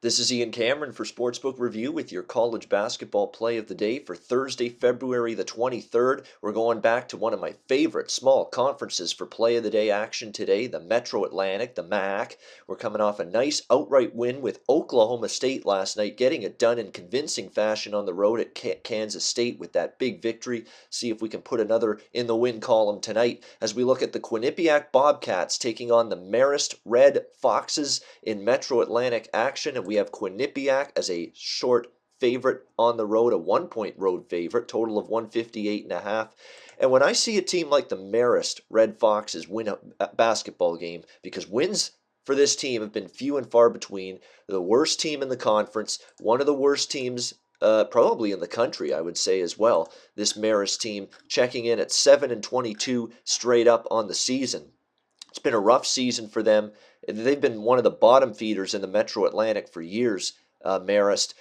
This is Ian Cameron for Sportsbook Review with your college basketball play of the day for Thursday, February the 23rd. We're going back to one of my favorite small conferences for play of the day action today, the Metro Atlantic, the MAC. We're coming off a nice outright win with Oklahoma State last night, getting it done in convincing fashion on the road at Kansas State with that big victory. See if we can put another in the win column tonight as we look at the Quinnipiac Bobcats taking on the Marist Red Foxes in Metro Atlantic action. And we have Quinnipiac as a short favorite on the road, a 1-point road favorite, total of 158.5. And when I see a team like the Marist Red Foxes win a basketball game, because wins for this team have been few and far between, the worst team in the conference, one of the worst teams probably in the country, I would say as well. This Marist team checking in at 7-22 straight up on the season. It's been a rough season for them. They've been one of the bottom feeders in the Metro Atlantic for years, Marist.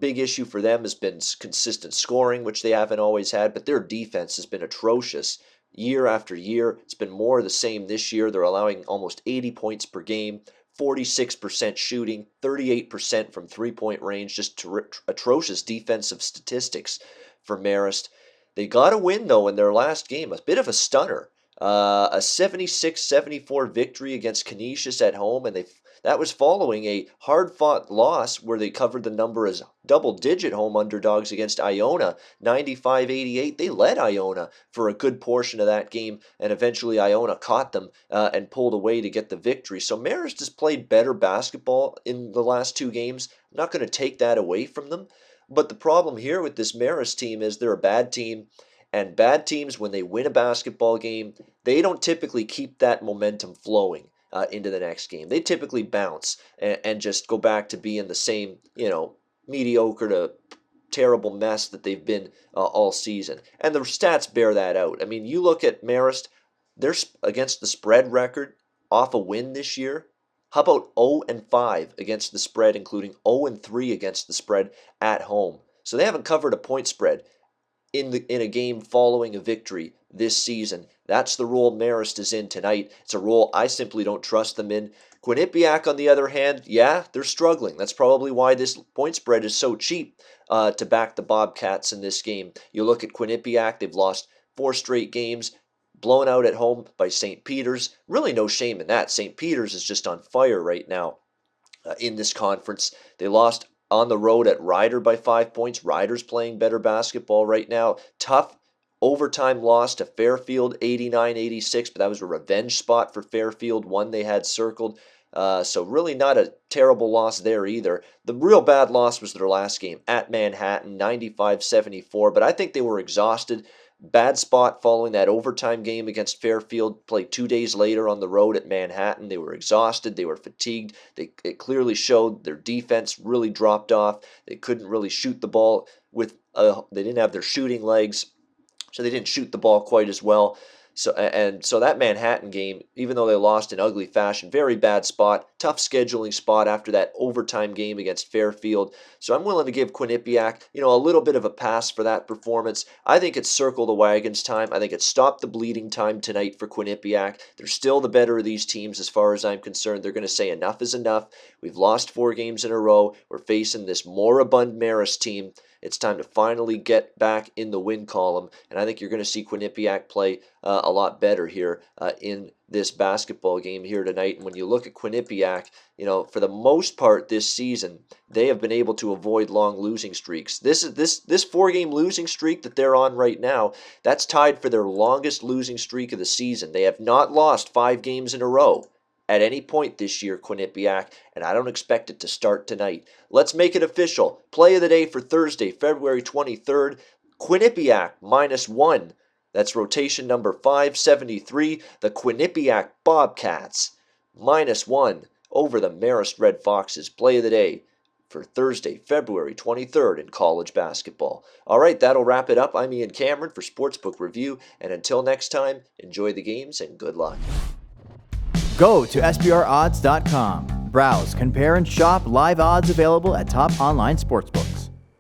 Big issue for them has been consistent scoring, which they haven't always had, but their defense has been atrocious year after year. It's been more of the same this year. They're allowing almost 80 points per game, 46% shooting, 38% from three-point range, just atrocious defensive statistics for Marist. They got a win, though, in their last game, a bit of a stunner. A 76-74 victory against Canisius at home, and that was following a hard-fought loss where they covered the number as double-digit home underdogs against Iona, 95-88. They led Iona for a good portion of that game, and eventually Iona caught them and pulled away to get the victory. So Marist has played better basketball in the last two games. I'm not going to take that away from them, but the problem here with this Marist team is they're a bad team. And bad teams, when they win a basketball game, they don't typically keep that momentum flowing into the next game. They typically bounce and just go back to being the same, mediocre to terrible mess that they've been all season. And the stats bear that out. I mean, you look at Marist, they're against the spread record off a win this year. How about 0-5 against the spread, including 0-3 against the spread at home? So they haven't covered a point spread in a game following a victory this season. That's the role Marist is in tonight. It's a role I simply don't trust them in. Quinnipiac, on the other hand, yeah, they're struggling. That's probably why this point spread is so cheap to back the Bobcats in this game. You look at Quinnipiac, they've lost 4 straight games, blown out at home by St. Peter's. Really no shame in that. St. Peter's is just on fire right now in this conference. They lost on the road at Ryder by 5 points. Ryder's playing better basketball right now. Tough overtime loss to Fairfield, 89-86, but that was a revenge spot for Fairfield, one they had circled. So really not a terrible loss there either. The real bad loss was their last game at Manhattan, 95-74, but I think they were exhausted. Bad spot following that overtime game against Fairfield, played 2 days later on the road at Manhattan. They were exhausted. They were fatigued. It clearly showed their defense really dropped off. They couldn't really shoot the ball they didn't have their shooting legs, so they didn't shoot the ball quite as well. So that Manhattan game, even though they lost in ugly fashion, very bad spot, tough scheduling spot after that overtime game against Fairfield. So I'm willing to give Quinnipiac, a little bit of a pass for that performance. I think it's circle the wagons time. I think it's stop the bleeding time tonight for Quinnipiac. They're still the better of these teams as far as I'm concerned. They're going to say enough is enough. We've lost 4 games in a row. We're facing this moribund Marist team. It's time to finally get back in the win column, and I think you're going to see Quinnipiac play a lot better here in this basketball game here tonight. And when you look at Quinnipiac, for the most part this season, they have been able to avoid long losing streaks. This 4-game losing streak that they're on right now, that's tied for their longest losing streak of the season. They have not lost 5 games in a row at any point this year, Quinnipiac, and I don't expect it to start tonight. Let's make it official. Play of the day for Thursday, February 23rd, Quinnipiac -1. That's rotation number 573, the Quinnipiac Bobcats -1 over the Marist Red Foxes. Play of the day for Thursday, February 23rd in college basketball. All right, that'll wrap it up. I'm Ian Cameron for Sportsbook Review, and until next time, enjoy the games and good luck. Go to SBRodds.com. Browse, compare, and shop live odds available at top online sportsbooks.